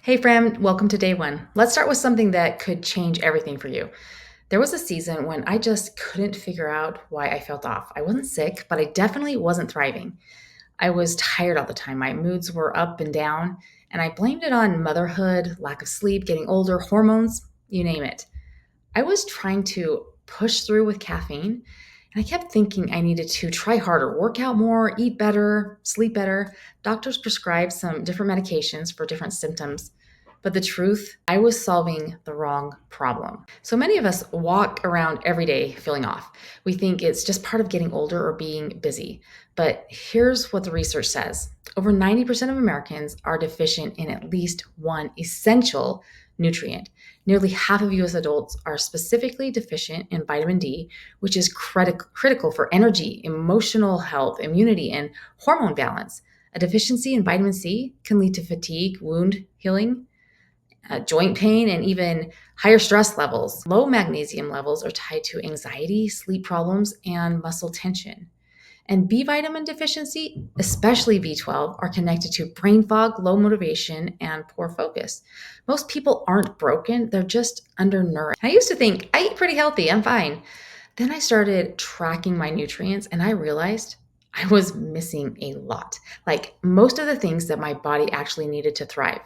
Hey, friend, welcome to day one. Let's start with something that could change everything for you. There was a season when I just couldn't figure out why I felt off. I wasn't sick, but I definitely wasn't thriving. I was tired all the time. My moods were up and down, and I blamed it on motherhood, lack of sleep, getting older, hormones, you name it. I was trying to push through with caffeine, and I kept thinking I needed to try harder, work out more, eat better, sleep better. Doctors prescribed some different medications for different symptoms. But the truth, I was solving the wrong problem. So many of us walk around every day feeling off. We think it's just part of getting older or being busy. But here's what the research says: over 90% of Americans are deficient in at least one essential nutrient. Nearly half of US adults are specifically deficient in vitamin D, which is critical for energy, emotional health, immunity, and hormone balance. A deficiency in vitamin C can lead to fatigue, wound healing, joint pain, and even higher stress levels. Low magnesium levels are tied to anxiety, sleep problems, and muscle tension. And B vitamin deficiency, especially B12, are connected to brain fog, low motivation, and poor focus. Most people aren't broken, they're just undernourished. I used to think, I eat pretty healthy, I'm fine. Then I started tracking my nutrients and I realized I was missing a lot. Like most of the things that my body actually needed to thrive.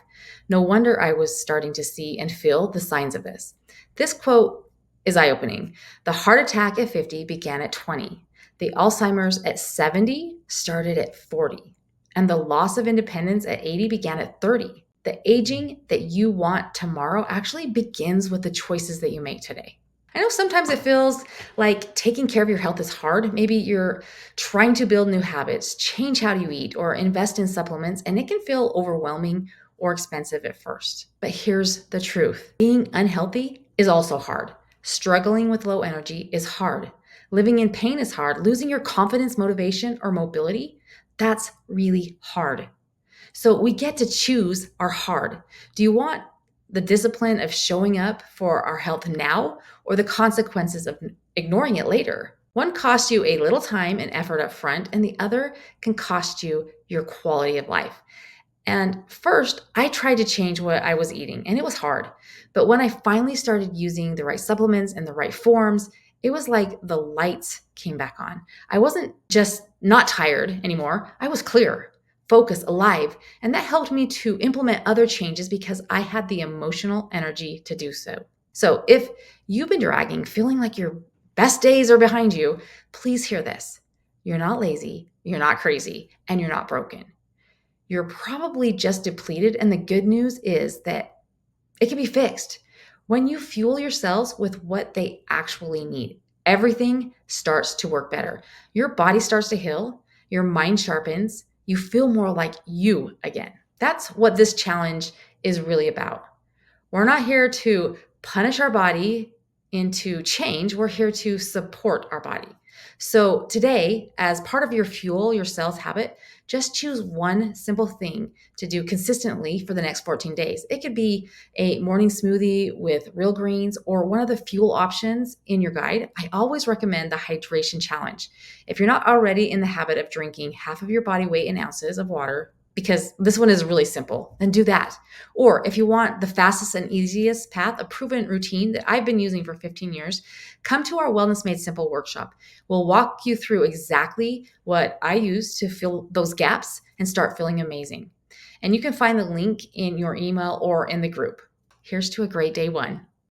No wonder I was starting to see and feel the signs of this. This quote is eye opening. The heart attack at 50 began at 20. The Alzheimer's at 70 started at 40. And the loss of independence at 80 began at 30. The aging that you want tomorrow actually begins with the choices that you make today. I know sometimes it feels like taking care of your health is hard. Maybe you're trying to build new habits, change how you eat, or invest in supplements, and it can feel overwhelming or expensive at first. But here's the truth: being unhealthy is also hard. Struggling with low energy is hard. Living in pain is hard. Losing your confidence, motivation, or mobility, that's really hard. So we get to choose our hard. Do you want the discipline of showing up for our health now or the consequences of ignoring it later? One costs you a little time and effort up front, and the other can cost you your quality of life. And first, I tried to change what I was eating, and it was hard. But when I finally started using the right supplements and the right forms, it was like the lights came back on. I wasn't just not tired anymore, I was clear, focused, alive. And that helped me to implement other changes because I had the emotional energy to do so. So if you've been dragging, feeling like your best days are behind you, please hear this. You're not lazy, you're not crazy, and you're not broken. You're probably just depleted. And the good news is that it can be fixed. When you fuel yourselves with what they actually need, everything starts to work better. Your body starts to heal, your mind sharpens, you feel more like you again. That's what this challenge is really about. We're not here to punish our body into change. We're here to support our body. So today, as part of your fuel your cells habit, just choose one simple thing to do consistently for the next 14 days. It could be a morning smoothie with real greens or one of the fuel options in your guide. I always recommend the hydration challenge. If you're not already in the habit of drinking half of your body weight in ounces of water, because this one is really simple, then do that. Or if you want the fastest and easiest path, a proven routine that I've been using for 15 years, come to our Wellness Made Simple workshop. We'll walk you through exactly what I use to fill those gaps and start feeling amazing. And you can find the link in your email or in the group. Here's to a great day one.